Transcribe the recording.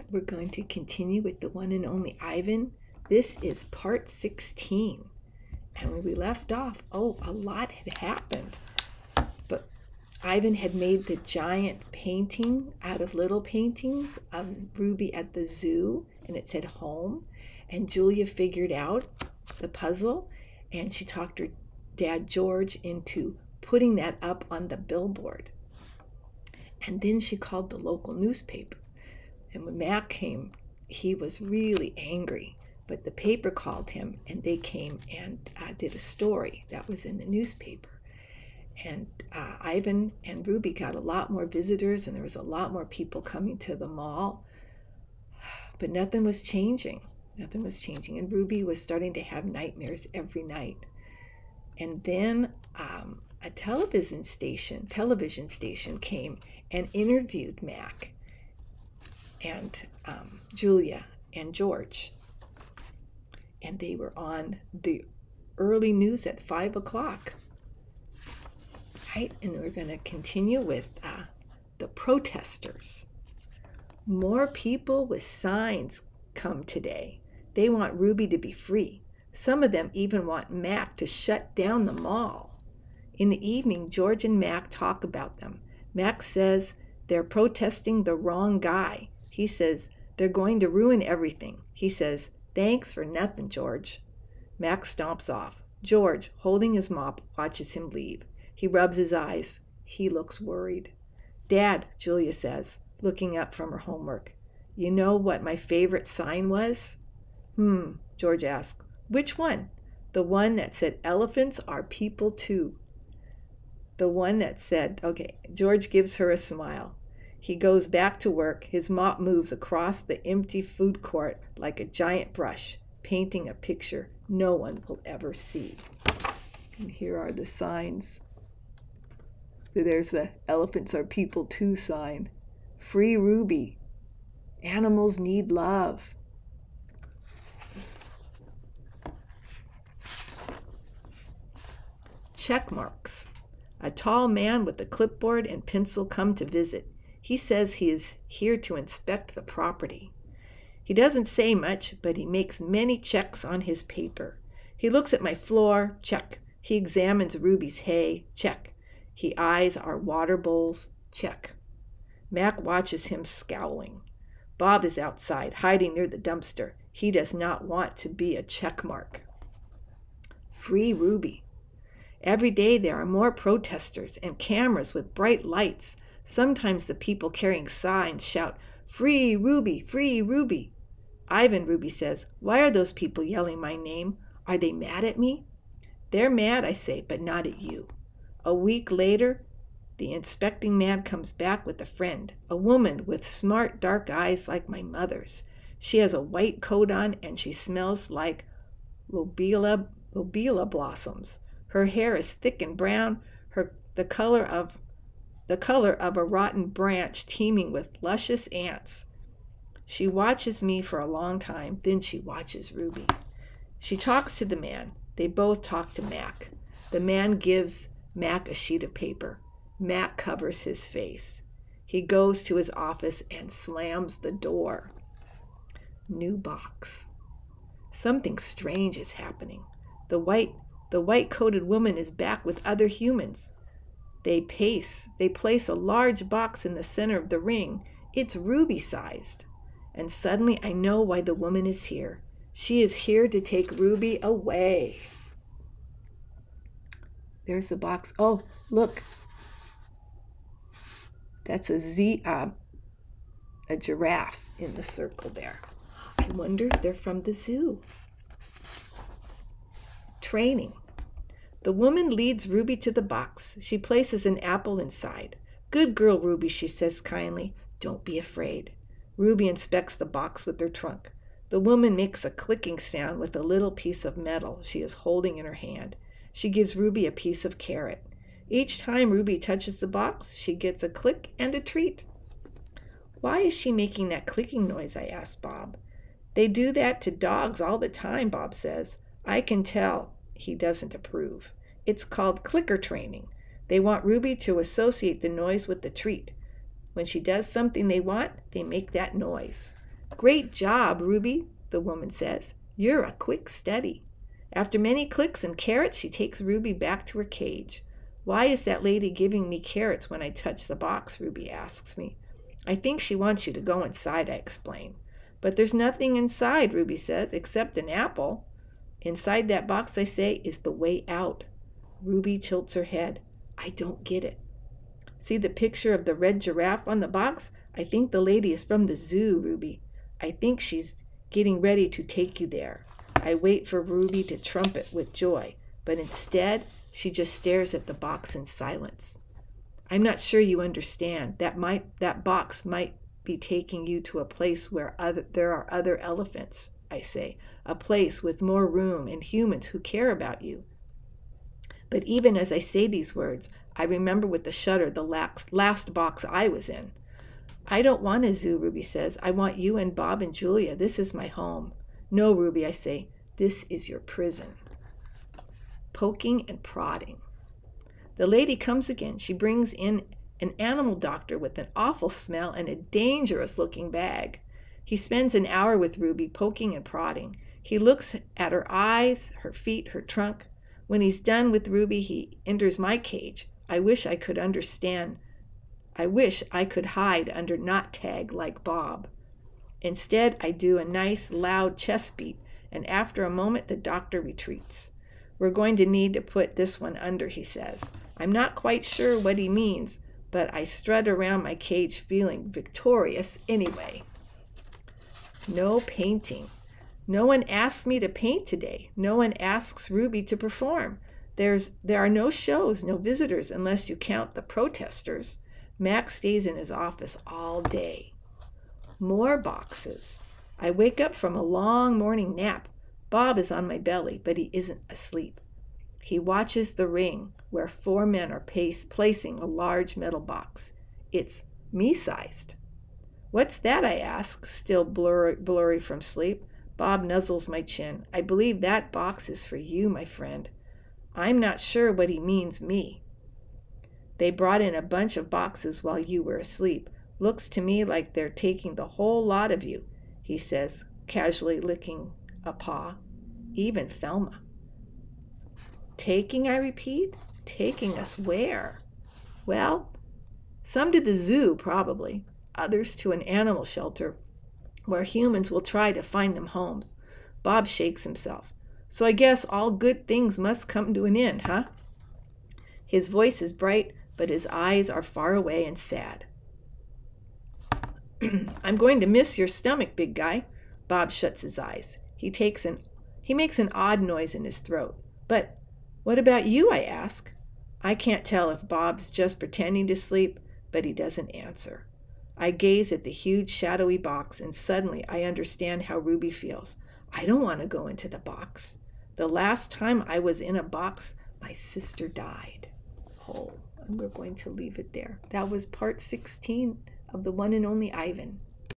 we're going to continue with the one and only Ivan. This is part 16. And when we left off, a lot had happened. But Ivan had made the giant painting out of little paintings of Ruby at the zoo, and it said home. And Julia figured out the puzzle, and she talked her dad George into putting that up on the billboard. And then she called the local newspaper. And when Mac came, he was really angry. But the paper called him, and they came and did a story that was in the newspaper. And Ivan and Ruby got a lot more visitors, and there was a lot more people coming to the mall. But nothing was changing. Nothing was changing. And Ruby was starting to have nightmares every night. And then a television station came and interviewed Mac and Julia and George. And they were on the early news at 5 o'clock. Right? And we're going to continue with the protesters. More people with signs come today. They want Ruby to be free. Some of them even want Mac to shut down the mall. In the evening, George and Mac talk about them. Mac says they're protesting the wrong guy. He says they're going to ruin everything. He says, "Thanks for nothing, George." Mac stomps off. George, holding his mop, watches him leave. He rubs his eyes. He looks worried. "Dad," Julia says, looking up from her homework, "you know what my favorite sign was?" George asks. "Which one?" "The one that said elephants are people too." The one that said, okay, George gives her a smile. He goes back to work. His mop moves across the empty food court like a giant brush, painting a picture no one will ever see. And here are the signs. So there's the elephants are people too sign. Free Ruby. Animals need love. Check marks. A tall man with a clipboard and pencil come to visit. He says he is here to inspect the property. He doesn't say much, but he makes many checks on his paper. He looks at my floor, check. He examines Ruby's hay, check. He eyes our water bowls, check. Mac watches him scowling. Bob is outside, hiding near the dumpster. He does not want to be a check mark. Free Ruby. Every day there are more protesters and cameras with bright lights. Sometimes the people carrying signs shout, "Free Ruby, free Ruby." "Ivan," Ruby says, "why are those people yelling my name? Are they mad at me?" "They're mad," I say, "but not at you." A week later, the inspecting man comes back with a friend, a woman with smart dark eyes like my mother's. She has a white coat on and she smells like lobila blossoms. Her hair is thick and brown, the color of a rotten branch teeming with luscious ants. She watches me for a long time, then she watches Ruby. She talks to the man. They both talk to Mac. The man gives Mac a sheet of paper. Mac covers his face. He goes to his office and slams the door. New box. Something strange is happening. The white-coated woman is back with other humans. They place a large box in the center of the ring. It's Ruby-sized. And suddenly I know why the woman is here. She is here to take Ruby away. There's the box. Oh, look. That's a giraffe in the circle there. I wonder if they're from the zoo. Training. The woman leads Ruby to the box. She places an apple inside. "Good girl, Ruby," she says kindly. "Don't be afraid." Ruby inspects the box with her trunk. The woman makes a clicking sound with a little piece of metal she is holding in her hand. She gives Ruby a piece of carrot. Each time Ruby touches the box, she gets a click and a treat. "Why is she making that clicking noise?" I ask Bob. "They do that to dogs all the time," Bob says. I can tell he doesn't approve. It's called clicker training. They want Ruby to associate the noise with the treat. When she does something they want, they make that noise. Great job, Ruby, the woman says. You're a quick study. After many clicks and carrots, she takes Ruby back to her cage. Why is that lady giving me carrots when I touch the box? Ruby asks me. I think she wants you to go inside, I explain. But there's nothing inside, Ruby says, except an apple. Inside that box, I say, is the way out. Ruby tilts her head. I don't get it. See the picture of the red giraffe on the box? I think the lady is from the zoo, Ruby. I think she's getting ready to take you there. I wait for Ruby to trumpet with joy, but instead, she just stares at the box in silence. I'm not sure you understand. That box might be taking you to a place where there are other elephants, I say, a place with more room and humans who care about you. But even as I say these words, I remember with a shudder the last box I was in. I don't want a zoo, Ruby says. I want you and Bob and Julia. This is my home. No, Ruby, I say. This is your prison. Poking and prodding. The lady comes again. She brings in an animal doctor with an awful smell and a dangerous-looking bag. He spends an hour with Ruby, poking and prodding. He looks at her eyes, her feet, her trunk. When he's done with Ruby, he enters my cage. I wish I could hide under knot tag like Bob. Instead, I do a nice, loud chest beat, and after a moment, the doctor retreats. We're going to need to put this one under, he says. I'm not quite sure what he means, but I strut around my cage feeling victorious anyway. No painting. No one asks me to paint today. No one asks Ruby to perform. There are no shows, no visitors, unless you count the protesters. Max stays in his office all day. More boxes. I wake up from a long morning nap. Bob is on my belly, but he isn't asleep. He watches the ring where 4 men are placing a large metal box. It's me-sized. What's that, I ask, still blurry from sleep. Bob nuzzles my chin. I believe that box is for you, my friend. I'm not sure what he means me. They brought in a bunch of boxes while you were asleep. Looks to me like they're taking the whole lot of you, he says, casually licking a paw. Even Thelma. Taking, I repeat? Taking us where? Well, some to the zoo, probably. Others to an animal shelter, where humans will try to find them homes. Bob shakes himself. So I guess all good things must come to an end, huh? His voice is bright, but his eyes are far away and sad. I'm going to miss your stomach, big guy. Bob shuts his eyes. He makes an odd noise in his throat. But what about you, I ask. I can't tell if Bob's just pretending to sleep, but he doesn't answer. I gaze at the huge shadowy box, and suddenly I understand how Ruby feels. I don't want to go into the box. The last time I was in a box, my sister died. Oh, and we're going to leave it there. That was part 16 of The One and Only Ivan.